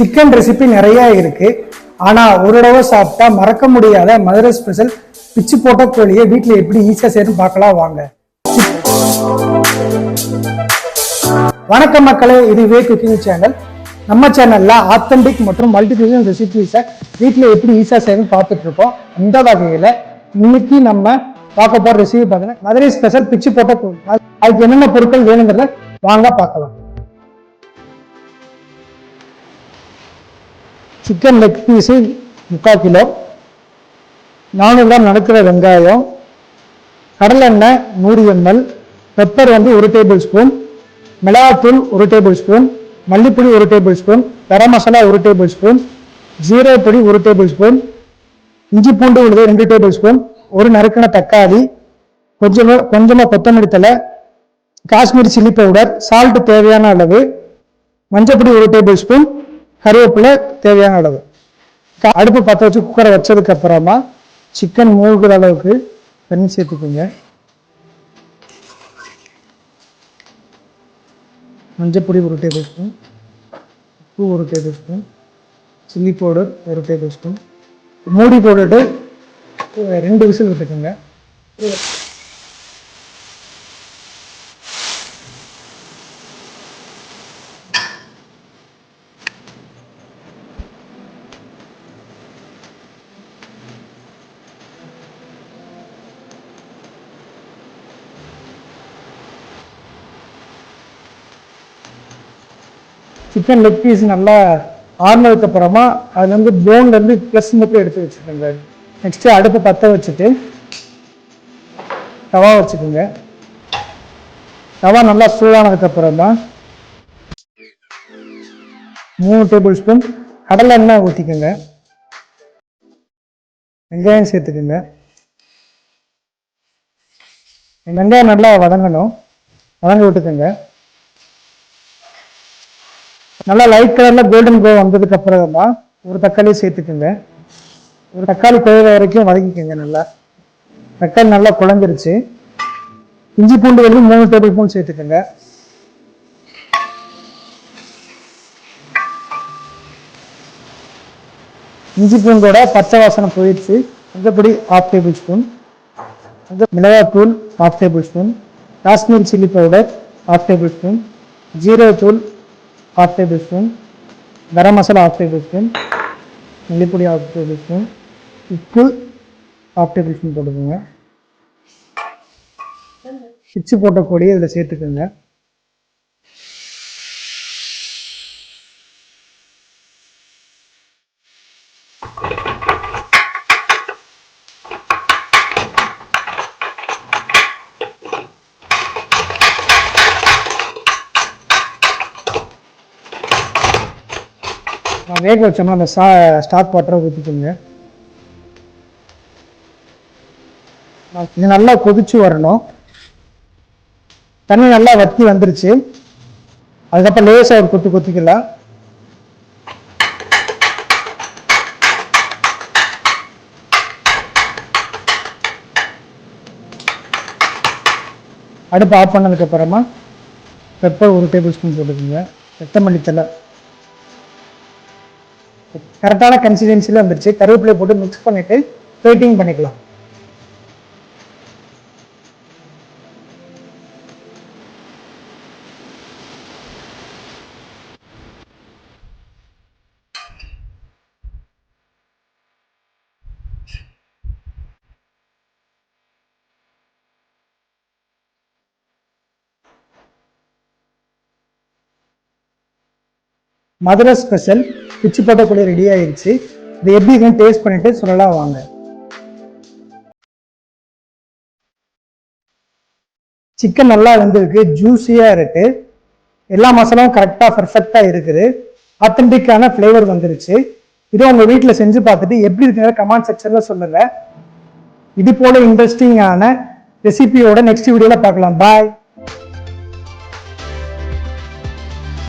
Chicken recipe நிறைய இருக்கு. ஆனா ஒரு தடவை சாப்பிட்டா மறக்க முடியாத மதுரை ஸ்பெஷல் பிச்சு போட்ட கோழியை வீட்டுல எப்படி ஈஸியா செய்யணும் பார்க்கலாம் வாங்க. வணக்கம் மக்களே, இது வே குக்கிங் சேனல். நம்ம சேனல்ல ஆத்தென்டிக் மற்றும் மல்டிபிள் ரெசிபிஸை வீட்டுல எப்படி ஈஸியா செய்யணும் பார்த்துட்டு இருக்கோம். அந்த வகையில இன்னைக்கு நம்ம பார்க்க போற ரெசிபி பார்த்தீங்கன்னா மதுரை ஸ்பெஷல் பிச்சு போட்ட கோழி. அதுக்கு என்னென்ன பொருட்கள் வேணுங்கிறத வாங்க பார்க்கலாம். Chicken leg piece 3/4 kilo, 400 gram நடுக்கிற வெங்காயம், கடலெண்ணெய் 100 ml, பெப்பர் 1 டேபிள் ஸ்பூன், மிளகாத்தூள் 1 table spoon, மல்லிப்பொடி 1 table spoon, garam masala 1 table spoon, ஜீரக பொடி 1 டேபிள் ஸ்பூன், இஞ்சி பூண்டு விழுது 2 டேபிள் ஸ்பூன், ஒரு நறுக்கின தக்காளி, கொஞ்சமா கொத்தமல்லி தழை, காஷ்மீரி சில்லி பவுடர், சால்ட் தேவையான அளவு, மஞ்சப்பொடி 1 டேபிள் ஸ்பூன், கருவேப்பிலை தேவையான அளவு. அடுப்பு பற்ற வச்சு குக்கரை வச்சதுக்கு அப்புறமா சிக்கன் மூழ்கிற அளவுக்கு தண்ணி சேர்த்துக்குங்க. மஞ்சப்பொடி 1 டேபிள் ஸ்பூன், உப்பு 1 table spoon, chilli powder 1 table spoon, மூடி போட்டுட்டு 2 விசில் விட்டுக்குங்க. சிக்கன் லெக் பீஸ் நல்லா ஆறுனதுக்கு அப்புறமா அதுல போன்ல இருந்து பிளஸ் மட்டும் எடுத்து வச்சுக்கோங்க. நெக்ஸ்ட் அடுப்பு பற்ற வச்சுட்டு தவா வச்சுக்கோங்க. தவா நல்லா சூடானதுக்கு அப்புறமா 3 டேபிள் ஸ்பூன் கடலை எண்ணெய் ஊற்றிக்கோங்க. வெங்காயம் சேர்த்துக்குங்க. வெங்காயம் நல்லா வதங்கணும், வதங்க விட்டுக்கோங்க. நல்லா லைட் கலர்ல கோல்டன் ப்ரௌன் வந்ததுக்கு அப்புறமா ஒரு தக்காளி சேர்த்துக்குங்க. ஒரு தக்காளி குழையிற வரைக்கும் வதக்கிக்கோங்க. நல்லா தக்காளி நல்லா குழஞ்சிருச்சு. இஞ்சி பூண்டு 3 டேபிள் ஸ்பூன் சேர்த்துக்குங்க. இஞ்சி பூண்டோட பச்சை வாசனை போயிடுச்சு. மஞ்சப்பொடி 1/2 டேபிள் ஸ்பூன், மிளகாத்தூள் 1/2 tablespoon, Kashmir chilli powder 1/2 tablespoon, ஜீரகத்தூள் 1/2 tablespoon, garam masala 1/2 tablespoon, மல்லிப்பொடி 1/2 டேபிள் ஸ்பூன், உப்பு 1/2 டேபிள் ஸ்பூன் போட்டுக்கோங்க. பிச்சு போட்ட கோழியை இதில் சேர்த்துக்கோங்க. வேக வச்சோம்னா அந்த ஸ்டாக் வாட்டரை ஊற்றிக்கோங்க. இது நல்லா கொதிச்சு வரணும். தண்ணி நல்லா வத்தி வந்துருச்சு. அதுக்கப்புறம் லேசாக ஒரு கொத்திக்கலாம். அடுப்பு ஆஃப் பண்ணதுக்கு அப்புறமா பெப்பர் 1 டேபிள் ஸ்பூன் போட்டுக்கோங்க. கொத்தமல்லி தழை கரெக்டான கன்சிஸ்டன்சில வந்துருச்சு. கருவேப்பிலை போட்டு மிக்ஸ் பண்ணிட்டு பிளேட்டிங் பண்ணிக்கலாம். மதுரை ஸ்பெஷல் பிச்சு போட்ட கோழி ரெடி ஆயிடுச்சு. இது எப்படி இருக்குன்னு டேஸ்ட் பண்ணிட்டு சொல்லலாம் வாங்க. சிக்கன் நல்லா வெந்திருக்கு, ஜூஸியா இருக்கு. எல்லா மசாலாவும் கரெக்டா பர்ஃபெக்டா இருக்குது. ஆத்தென்டிக்கான ஃபிளேவர் வந்துருச்சு. இதை உங்க வீட்டுல செஞ்சு பார்த்துட்டு எப்படி இருக்குங்க கமெண்ட் செக்ஷன்ல சொல்லுங்க. இது போல இன்ட்ரெஸ்டிங்கான ரெசிபியோட நெக்ஸ்ட் வீடியோல பார்க்கலாம். பாய்.